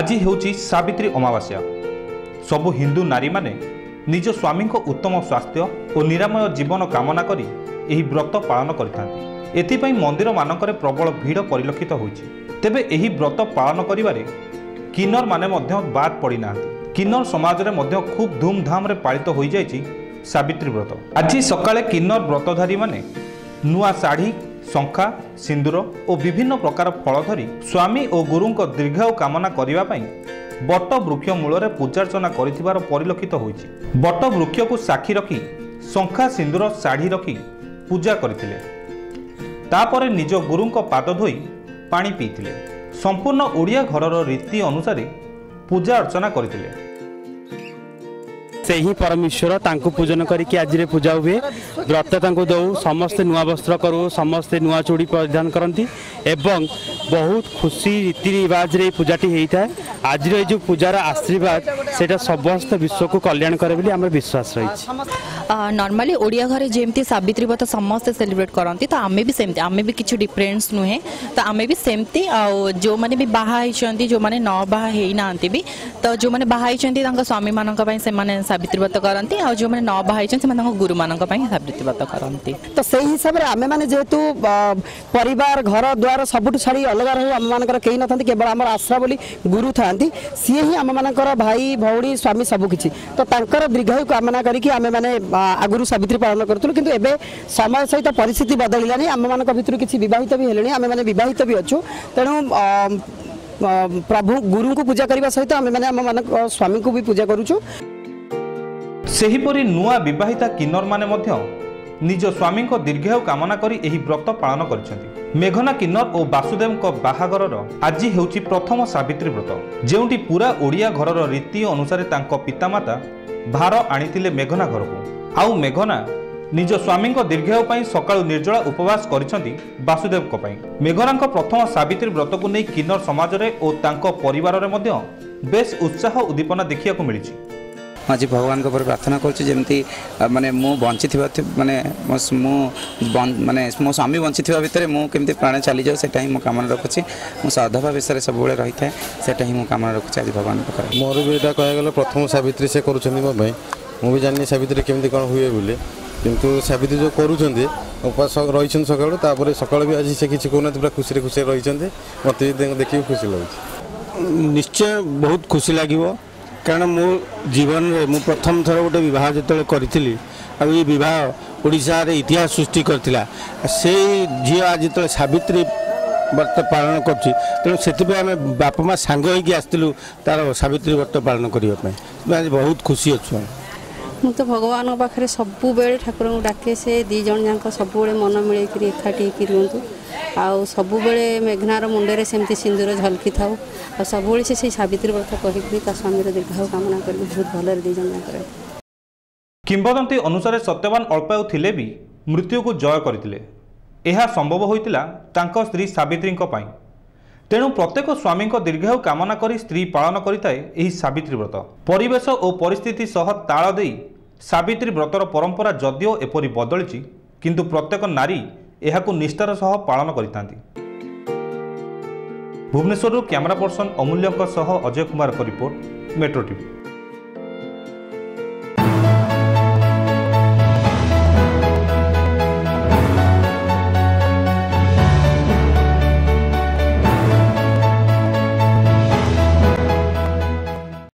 आज हेउची सावित्री अमावास्या। सबु हिंदू नारी माने निज स्वामी को उत्तम स्वास्थ्य और निरामय जीवन कामना करी एही व्रत पालन करिथांती। एथिपई मंदिर मानकरे प्रबल भीड़ परिलक्षित होइछि। तेबे एही व्रत पालन करिवारे किन्नर माने मध्य बाद पड़ी नांती। किन्नर समाज रे मध्य खूब धूमधाम रे पालित होई जाइछि सावित्री व्रत। आज सकाळे किन्नर व्रतधारी माने नुआ साड़ी, शंखा, सिंदूर और विभिन्न प्रकार फल धरी स्वामी और गुरुंक दीर्घायु कामना करिबा पई बट वृक्ष मूल पूजार्चना करिथिबार परिलक्षित होइछि। बट वृक्ष को साक्षी रखी शंखा, सिंदूर, साड़ी रखी पूजा करथिले। तापर निज गुरुंक पाद धोई पानी पीथिले। संपूर्ण ओडिया घरर रीति अनुसार पूजा अर्चना करथिले। से ही परमेश्वर तांको पूजन करके आज रे पूजा हुए। व्रत तांको दऊ, समस्ते नुआ वस्त्र करू, समस्ते नुआ चूड़ी परिधान करती एवं बहुत खुशी रीति रिवाज रे पूजाटी होता है। आज रे जो पूजार आशीर्वाद सेटा समस्त विश्व को कल्याण करे बोली हमर विश्वास रही। नॉर्मली ओडिया घरे जेमती सावित्री व्रत समस्ते सेलिब्रेट करती तो आमे भी सेमती, आमे भी किछि डिफरेंस नुहे तो आमे भी सेमती। जो माने भी बाहा होइछंती, जो माने न बाहा हेई नांती भी, तो जो माने बाहा होइछंती तांका स्वामी मानक पई से माने सावित्री व्रत करती, और जो माने न बाहा होइछंती से माने गुरु मानक पई सावित्री व्रत करती। तो सेही हिसाब रे आमे माने जेतु परिवार घर द्वार सबुठ छाड़ी अलग रहू, आम मानकर केही नथंती, केवल हमर आश्रा बोली गुरु थांती। सीए ही आम मानकर भाई भौणी स्वामी सब किछि। तो तांकर दीर्घायु कामना करिकि आमे माने आगुरु सावित्री पालन करथुलु, किंतु एबे समय सहित परिस्थिति बदलिलानी। आम मानक भितरु किछि विवाहित भी हेलेनी, आमे माने विवाहित भी अछु। तेणु प्रभु गुरु को पूजा करबा सहित आमे माने आम मानक स्वामी को भी पूजा करूछु। सेहीपरि नुआ विवाहिता किन्नर माने मध्य निज स्वामी को दीर्घायु कामना करी एही व्रत पालन करछंती। मेघना किन्नर और वासुदेव को बाहाघरर आज हेउची प्रथम सावित्री व्रत, जेउटी पूरा ओडिया घरर रीति अनुसार तांको पितामाता भार आनिथिले मेघना घर को। आउ मेघना निज स्वामी को दीर्घायु पई सकाळु निर्जला उपवास करिसंती वासुदेव को पई। मेघना को प्रथम सावित्री व्रत को नै किन्नर समाज रे और तांको परिवार रे मध्य बेस उत्साह उद्दीपना देखिया को मिलिछि। आज भगवान प्रार्थना करमती माने मु बंची माने माने मो स्वामी बंची भितर मुझे प्राण चली जाऊ, से मो कामना रखुच्छी। मो सधवा विषय सब रही है, से ही कामना रखुच्छी आज भगवान पाखे। मोर भी यहाँ कह प्रथम सावित्री से कर मुझे जानी सावित्री केमती कौन हुए बोली, किंतु सावित्री जो करुँच उपास रही सकाल सकाल भी आज से किसी कहना पूरा खुशी खुशी रही मत देखिए खुशी लगे। निश्चय बहुत खुशी लगे, कारण मो जीवन में मु प्रथम थर गोटे बह जो करी ये बह ओडिशा रे इतिहास सृष्टि करथिला। से झी आज जो सावित्री व्रत पालन करछि, तेणु से आम बापा माँ सांग होगी आसलु तार सावित्री व्रत पालन करने। आज बहुत खुशी अच्छु। मु तो भगवान पाखे सबु बेले ठाकुर को डाके, से दी जन जाक सब मन मिले एकाठी रुहतु। आउ सबु बेले मेघनार मुंडे सेमती सिंदूर झलकी थाउ, और सब से सावित्री व्रत करी स्वामी दीर्घायु कामना कर बहुत भल दी जन जाक। किंवदंती अनुसार सत्यवान अल्पायु थिले भी मृत्यु को जय करथिले। एहा संभव होइतिला तांको स्त्री सावित्री पई। तेणु प्रत्येक स्वामी को दीर्घायु कामना करी स्त्री पालन करिताए एही सावित्री व्रत। परिवेश और परिस्थिति सह ताल देई सावित्री व्रतर परंपरा जदिओ एपरि बदलिछि, किंतु प्रत्येक नारी एहाकु निष्ठार सह पालन करितांती। भुवनेश्वर कैमरा पर्सन अमूल्यक सह Ajay Kumar report, metro TV.